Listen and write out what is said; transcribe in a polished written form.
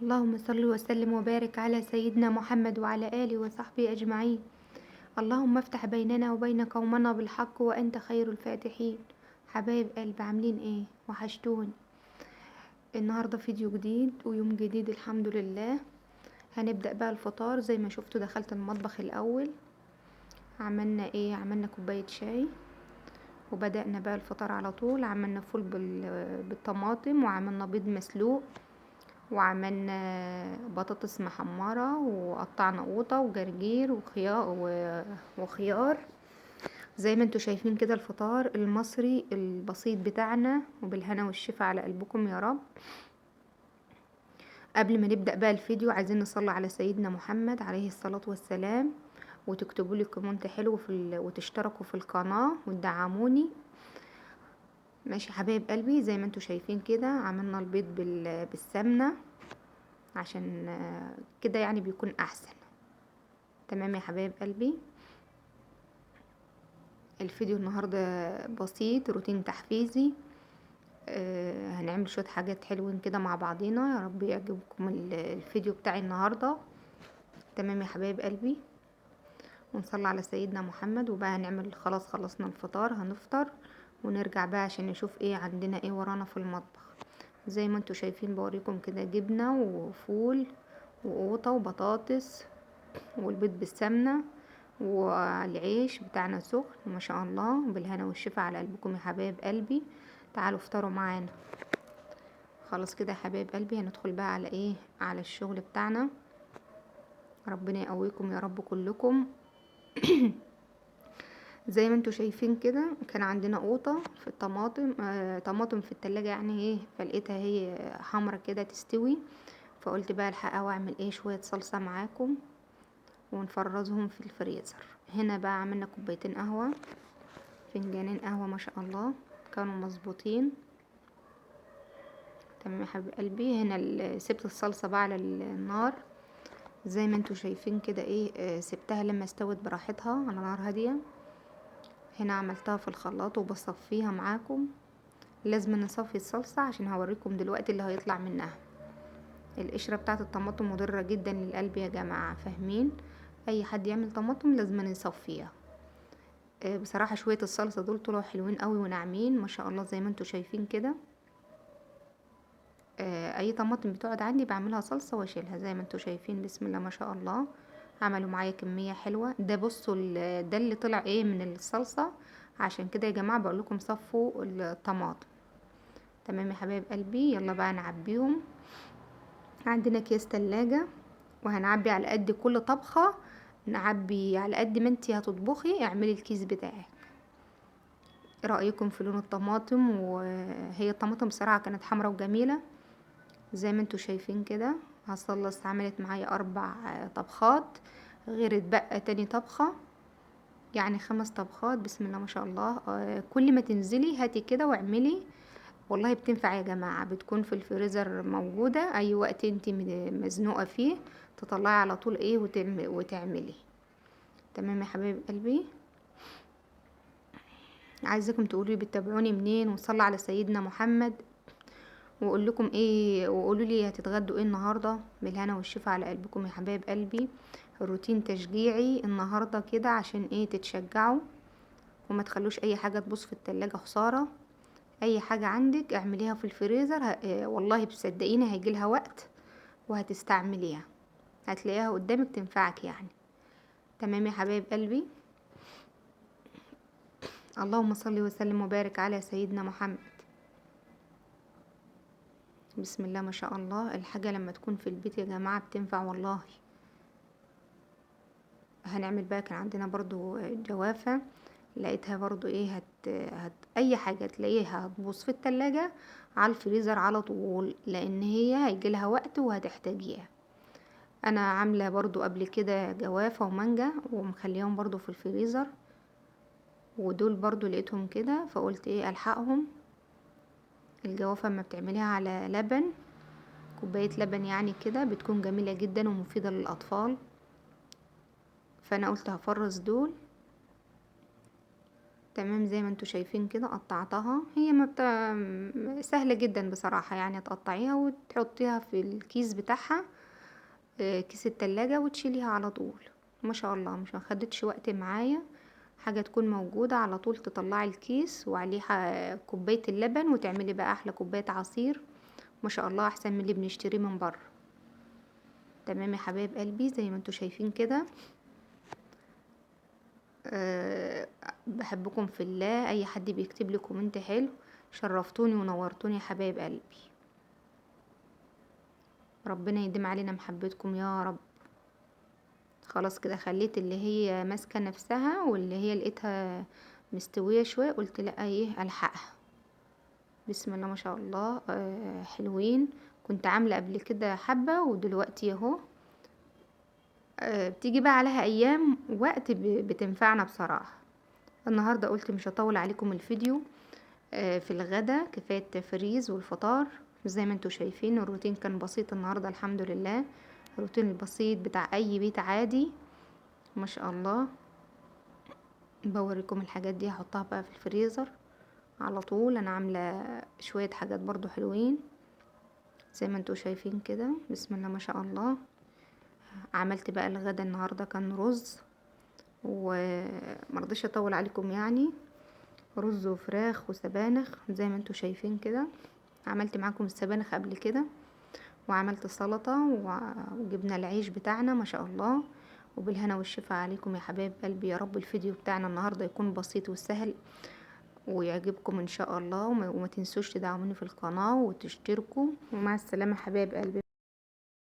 اللهم صل وسلم وبارك على سيدنا محمد وعلى آله وصحبه أجمعين. اللهم افتح بيننا وبين قومنا بالحق وأنت خير الفاتحين. حبايب قلب عاملين ايه؟ وحشتوني. النهاردة فيديو جديد ويوم جديد الحمد لله. هنبدأ بقى الفطار. زي ما شفتوا دخلت المطبخ الأول، عملنا ايه؟ عملنا كوباية شاي وبدأنا بقى الفطار على طول. عملنا فول بالطماطم، وعملنا بيض مسلوق، وعملنا بطاطس محمرة، وقطعنا قوطة وجرجير وخيار. زي ما انتوا شايفين كده الفطار المصري البسيط بتاعنا، وبالهنا والشفا على قلبكم يا رب. قبل ما نبدأ بقى الفيديو عايزين نصلي على سيدنا محمد عليه الصلاة والسلام، وتكتبوا لي كومنت حلو وتشتركوا في القناة وتدعموني. ماشي حبايب قلبي. زي ما انتوا شايفين كده عملنا البيض بالسمنة عشان كده يعني بيكون احسن. تمام يا حبايب قلبي. الفيديو النهاردة بسيط، روتين تحفيزي. هنعمل شوية حاجات حلوين كده مع بعضينا، يا رب يعجبكم الفيديو بتاعي النهاردة. تمام يا حبايب قلبي. ونصلي على سيدنا محمد. وبقى هنعمل خلاص، خلصنا الفطار، هنفطر ونرجع بقى عشان نشوف ايه عندنا، ايه ورانا في المطبخ. زي ما انتوا شايفين بوريكم كده جبنة وفول وقوطة وبطاطس والبيض بالسمنة والعيش بتاعنا سخن ما شاء الله، بالهنا والشفا على قلبكم يا حبايب قلبي. تعالوا افطروا معانا. خلاص كده يا حبايب قلبي، هندخل بقى على ايه؟ على الشغل بتاعنا. ربنا يقويكم يا رب كلكم. زي ما انتوا شايفين كده كان عندنا قوطة في الطماطم، طماطم في التلاجة يعني ايه، فلقيتها هي حمرة كده تستوي، فقلت بقى الحقها واعمل ايه شوية صلصة معاكم ونفرزهم في الفريزر. هنا بقى عملنا كوبايتين قهوة، فنجانين قهوة ما شاء الله كانوا مظبوطين. تمام يا حبيب قلبي. هنا سبت الصلصة بقى على النار زي ما انتوا شايفين كده ايه. سبتها لما استوت براحتها على نار هادية. هنا عملتها في الخلاط وبصفيها معاكم. لازم نصفي الصلصة عشان هوريكم دلوقتي اللي هيطلع منها. القشرة بتاعت الطماطم مضرة جدا للقلب يا جماعة، فاهمين؟ اي حد يعمل طماطم لازم يصفيها. بصراحة شوية الصلصة دول طلعوا حلوين قوي وناعمين ما شاء الله زي ما انتوا شايفين كده. اي طماطم بتقعد عندي بعملها صلصة واشيلها زي ما انتوا شايفين. بسم الله ما شاء الله. عملوا معايا كمية حلوة. ده بصوا ده اللي طلع ايه من الصلصة. عشان كده يا جماعة بقول لكم صفوا الطماطم. تمام يا حبايب قلبي. يلا بقى نعبيهم. عندنا اكياس تلاجة، وهنعبي على قد كل طبخة. نعبي على قد ما انتي هتطبخي اعملي الكيس بتاعك. ايه رأيكم في لون الطماطم؟ وهي الطماطم بصراحة كانت حمرا وجميلة زي ما انتوا شايفين كده. هصلص عملت معايا 4 طبخات، غير اتبقى تاني طبخة، يعني 5 طبخات. بسم الله ما شاء الله. كل ما تنزلي هاتي كده واعملي، والله بتنفع يا جماعة. بتكون في الفريزر موجودة اي وقت انت مزنوقة فيه، تطلعي على طول ايه وتعملي. تمام يا حبايب قلبي. عايزاكم تقولوا بتتابعوني منين، وصلوا على سيدنا محمد، واقول لكم ايه، وقولوا لي هتتغدوا ايه النهارده. بالهنا والشفا على قلبكم يا حبايب قلبي. الروتين تشجيعي النهارده كده عشان ايه؟ تتشجعوا وما تخلوش اي حاجه تبوظ في التلاجة، خساره. اي حاجه عندك اعمليها في الفريزر. والله بتصدقيني هيجيلها وقت وهتستعمليها، هتلاقيها قدامك تنفعك يعني. تمام يا حبايب قلبي. اللهم صل وسلم وبارك على سيدنا محمد. بسم الله ما شاء الله. الحاجة لما تكون في البيت يا جماعة بتنفع والله. هنعمل بقى، كان عندنا برضو جوافة، لقيتها برضو ايه اي حاجة تلاقيها هتبوظ في التلاجة على الفريزر على طول، لان هي هيجيلها وقت وهتحتاجيها. انا عاملة برضو قبل كده جوافة ومانجا ومخليهم برضو في الفريزر، ودول برضو لقيتهم كده فقلت ايه الحقهم. الجوافة ما بتعمليها على لبن، كوباية لبن يعني كده، بتكون جميلة جدا ومفيدة للأطفال. فأنا قلت هفرز دول. تمام زي ما انتوا شايفين كده قطعتها. هي ما سهلة جدا بصراحة، يعني تقطعيها وتحطيها في الكيس بتاعها، كيس التلاجة، وتشيليها على طول. ما شاء الله مش مخدتش وقت معايا، حاجة تكون موجودة على طول، تطلعي الكيس وعليها كوباية اللبن وتعملي بقى احلى كوباية عصير. ما شاء الله احسن من اللي بنشتريه من بره. تمام يا حبايب قلبي زي ما انتوا شايفين كده. أه بحبكم في الله، اي حد بيكتب لي كومنت حلو شرفتوني ونورتوني يا حبايب قلبي. ربنا يديم علينا محبتكم يا رب. خلاص كده خليت اللي هي ماسكه نفسها، واللي هي لقيتها مستويه شويه قلت لا ايه الحقها. بسم الله ما شاء الله. حلوين. كنت عامله قبل كده حبه ودلوقتي اهو. بتيجي بقى عليها ايام وقت بتنفعنا بصراحه. النهارده قلت مش هطول عليكم الفيديو. في الغدا كفايه التفريز والفطار. زي ما انتوا شايفين الروتين كان بسيط النهارده الحمد لله. الروتين البسيط بتاع اي بيت عادي. ما شاء الله. بوريكم الحاجات دي هحطها بقى في الفريزر على طول. انا عامله شويه حاجات برضو حلوين زي ما انتوا شايفين كده. بسم الله ما شاء الله. عملت بقى الغدا النهارده كان رز، ومرضيش اطول عليكم يعني. رز وفراخ وسبانخ زي ما انتوا شايفين كده. عملت معاكم السبانخ قبل كده، وعملت سلطة وجبنا العيش بتاعنا ما شاء الله. وبالهنا والشفا عليكم يا حبايب قلبي. يا رب الفيديو بتاعنا النهاردة يكون بسيط وسهل ويعجبكم ان شاء الله. وما تنسوش تدعموني في القناة وتشتركوا. ومع السلامة حبايب قلبي.